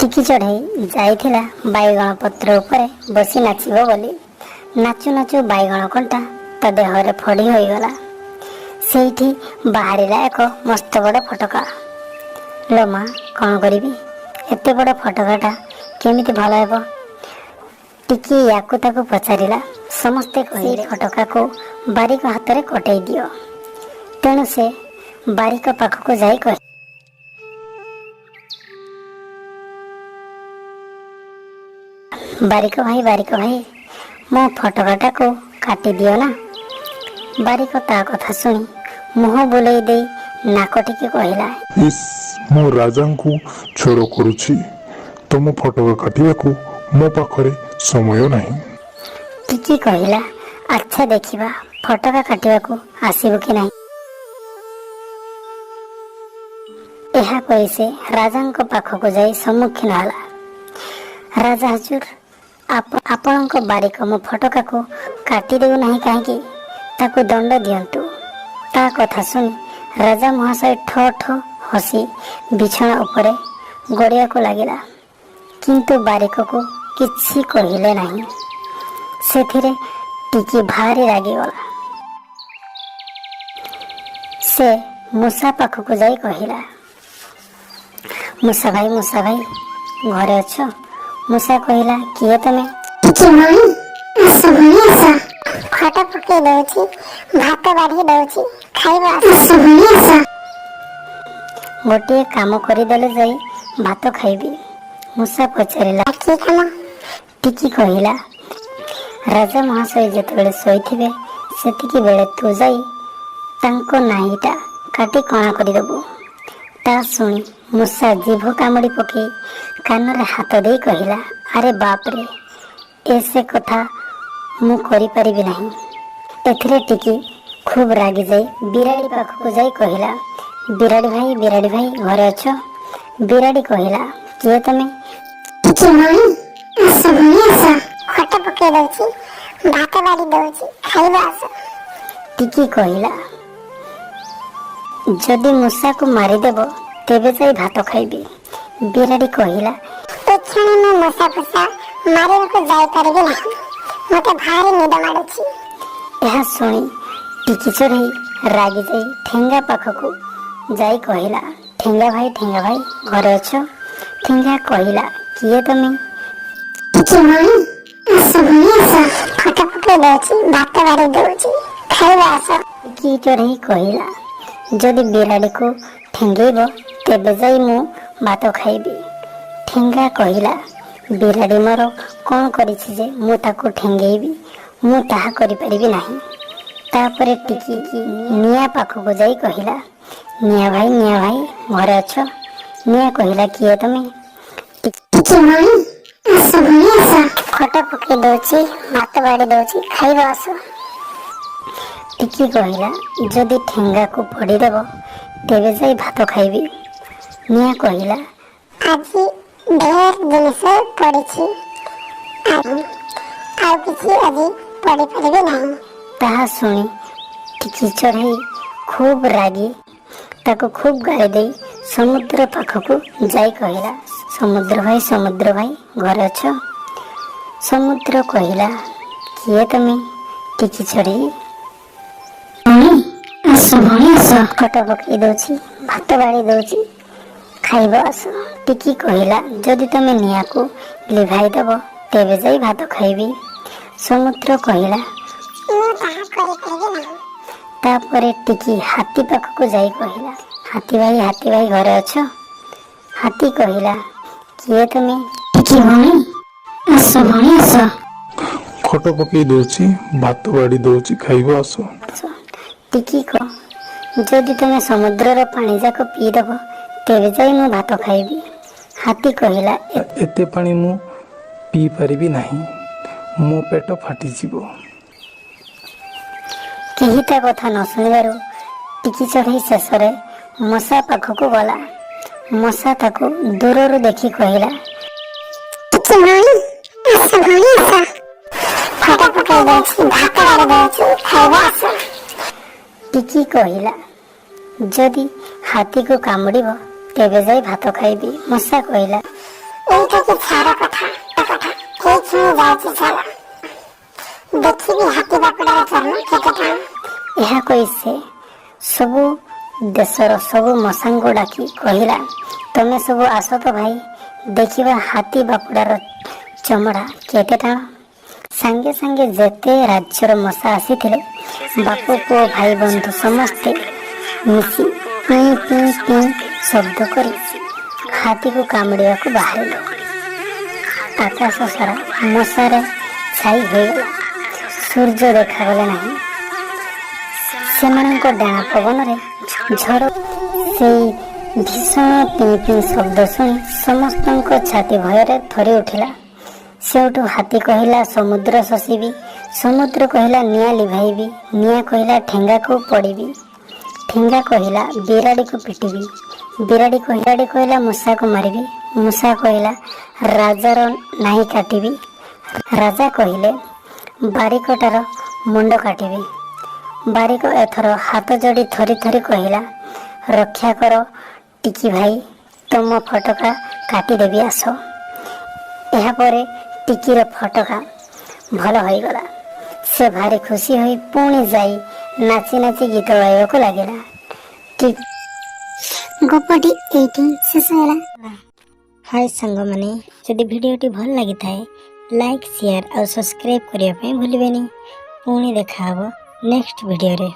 टिकी चढ़ई जाइथिला बाइगण पत्र उपरे बसी नाचिबो बोली। नाचु नाचु बाइगण कंटा ता देहरे फड़ी होईगला। सेठी बाहरिला एक मस्त बड़ फटका। लो माँ कौन करिबी एते बड़ फटकाटा केमिति भल हेबो। टिकी याकु ताकु पचारिला। समस्ते कहिले फटका को बारिक हाथ रे कटई दियो। तेणु से बारिक पाखक जाई कहि बारिक भाई मो फटकाटा को काटी दियो ना। बारिक ता कथा सुनी मुह बुलेई दे नाक टिके कहिला, इस मो राजा को छोड़ करुछि। तुम फटका काटिया को मो पाखरे समय नहीं। टिकी कहिला, अच्छा देखिबा फटका काटिबा को आसीबो कि नहीं। एहा कहि से राजांको पाखको जाई सम्मुखीन होला। राजा हजूर आपणक बारिक मो फटका को काटी देउ नहीं काहेकि ताको दंड दियंतु। ता कथा सुनी राजा महाशय ठो ठो हसी बिछना उपरे गड़िया को लागिला। किंतु बारिक को किछि कहिले नहीं। सेथिरे टिकी भारी रागी गला। से मूसा पाखको जाई कहिला, मूसा भाई घरे अछ। मूसा कहिला, किए तमे? खटा पकई दउची, भात बाढ़ी दउची, खाइबा आस। गोटे काम करि देले जाई भात खाइबी। मूसा पचारिला, कि काम? टिकी कहिला, राजा महाशय जेतेबेले सोइथिबे सेतिकी बेले तू जाई तांको नाहीटा काटी कणा करि देबू। ता सुनी मूसा जीभ कामुड़ी पकई कान रे हाथ दे कहिला, अरे बाप रे ऐसे कथा मु करि परिबि नहीं। एथिरे टिकी खूब रागी जाई बिराड़ी पाखको जाई कहिला, बिराड़ी भाई घरे अछ? बिराड़ी कहिला, किए तमे? खटा पकई दउची, भात बाड़ी दउची, खाइबा आस। टिकी कहिला, जदि मूसा को मारी देबो तेबे जाई भात खाइबी। बिराड़ी कहिला, एक्षणे मैं मूसा फसा मारे को जाई परबे नहीं, मते भारी निद माडुची। एहा सुनी टिकी चढ़ई रागी जाई ठेंगा पाखको जाई कहिला, ठेंगा भाई घरे अछ? ठेंगा कहिला, किए तमे? खटा पकई दउची, भात बाड़ी दउची, खाइबा आस। टिकी चढ़ई कहिला, जदि बिराड़ी को ठेंगेबो तेबे जाई मु भात खाइबी। ठेंगा कहिला, बिराड़ी मोर कौन करिछि जे मु ताको ठेंगेबी, मु ताहा करि परिबि नाही। तापरे टिकी निया पाखको जाई कहिला, निया भाई घरे अछ? निया कहिला, किए तमे? खटा पकई दउची, भात बाड़ी दउची, खाइबा आस। टिकी कहिला, जदि ठेंगा को पड़ी देबो तेबे जाई भात खाइबी। निया कहिला, आजी ढेर जिनिस पड़िछि, आउ किछि आजी पड़ी परिबे नहीं। ताहा सुनी टिकी चढ़ई खूब रागी ताको खूब गाली दे समुद्र पाखको जाई कहिला, समुद्र भाई घरे अछ? समुद्र कहिला, किए तमे? टिकी चढ़ई आस खटा पकई दउची, भात बाड़ी दउची, खाइबा आस। टिकी कहिला, जदि तमे निया को लिभाई देबो तेबे जाई भात खाइबी। समुद्र कहिला, मु ताहा करि परिबे नहीं। तापरे टिकी हाथी पाखको जाई कहिला, हाथी भाई घरे अछ? हाथी कहिला, किए तमे? टिकी आस खट पकई दउची, भात बाड़ी दउची, खाइबा आस। टिकी को जदि तमे समुद्रर पानी जाक पी देबो तेबे जाई मु भात खाइबी। हाथी कहिला, एते पानी मु पी परिबि नहीं, मो पेट फाटी जीवो। केही ता कथा न सुनिबारु टिकी चढ़ई शेषरे मशा पाखको गला। मशा ताको दूररु देखि कहिला, खटा पकई दउची, भात बाड़ी दउची, खाइबा आस। टिकी कहिला, जदि हाथी को कामुड़िबो तेबे जाई भात खाइबी। मशा कहिला, ଏଇଟା କି ଛାର କଥା ହେଇଛି ମୁଁ ଯାଉଛି ଚାଲ ଦେଖିବି ହାତୀ ବାପଡ଼ାର ଚର୍ମ କେତେ ଟାଣ। ଏହା କହି ସେ ସବୁ ଦେଶର ସବୁ ମଶାଙ୍କୁ ଡାକି କହିଲା, ତମେ ସବୁ ଆସ ତ ଭାଇ, ଦେଖିବା ହାତୀ ବାପଡ଼ାର ଚମଡ଼ା କେତେ ଟାଣ। ସାଙ୍ଗେ ସାଙ୍ଗେ ଯେତେ ରାଜ୍ୟର ମଶା ଆସିଥିଲେ, ବାପ ପୁଅ ଭାଇ ବନ୍ଧୁ ସମସ୍ତେ ମିଶି ପିଁ ପିଁ ପିଁ ଶବ୍ଦ କରି ହାତୀକୁ କାମୁଡ଼ିବାକୁ ବାହାରିଲେ। ଆକାଶ ସାରା ମଶାରେ ଛାଇ ହୋଇଗଲା, ସୂର୍ଯ୍ୟ ଦେଖାଗଲେ ନାହିଁ। ସେମାନଙ୍କ ଡାଣା ପବନରେ ଝଡ଼ ସେଇ ଭୀଷଣ ପିଁ ପିଁ ଶବ୍ଦ ଶୁଣି ସମସ୍ତଙ୍କ ଛାତି ଭୟରେ ଥରି ଉଠିଲା। ସେଉଠୁ ହାତୀ କହିଲା ସମୁଦ୍ର ଶୋଷିବି, ସମୁଦ୍ର କହିଲା ନିଆଁ ଲିଭାଇବି, ନିଆଁ କହିଲା ଠେଙ୍ଗାକୁ ପଡ଼ିବି, ଠେଙ୍ଗା କହିଲା ବିରାଡ଼ିକୁ ପିଟିବି, ବିରାଡ଼ି କହିଲା ମୂଷାକୁ ମାରିବି, ମୂଷା କହିଲା ରାଜାର ନାହି କାଟିବି, ରାଜା କହିଲେ ବାରିକଟାର ମୁଣ୍ଡ କାଟିବି। ବାରିକ ଏଥର ହାତ ଯୋଡ଼ି ଥରି ଥରି କହିଲା, ରକ୍ଷା କର ଟିକି ଭାଇ, ତମ ଫଟକା କାଟିଦେବି ଆସ। ଏହାପରେ ଟିକିର ଫଟକା ଭଲ ହୋଇଗଲା। ସେ ଭାରି ଖୁସି ହୋଇ ପୁଣି ଯାଇ ନାଚି ନାଚି ଗୀତ ଗାଇବାକୁ ଲାଗିଲା। ଗପଟି ଏଇଠି ଶେଷ ହେଲା। ହାय ସାଙ୍ଗମାନେ, ଯଦି ଭିଡ଼ିଓଟି ଭଲ ଲାଗିଥାଏ ଲାଇକ୍ ସେୟାର ଆଉ ସବସ୍କ୍ରାଇବ୍ କରିବା ପାଇଁ ଭୁଲିବେନି। ପୁଣି ଦେଖା ହେବ ନେକ୍ସଟ ଭିଡ଼ିଓରେ।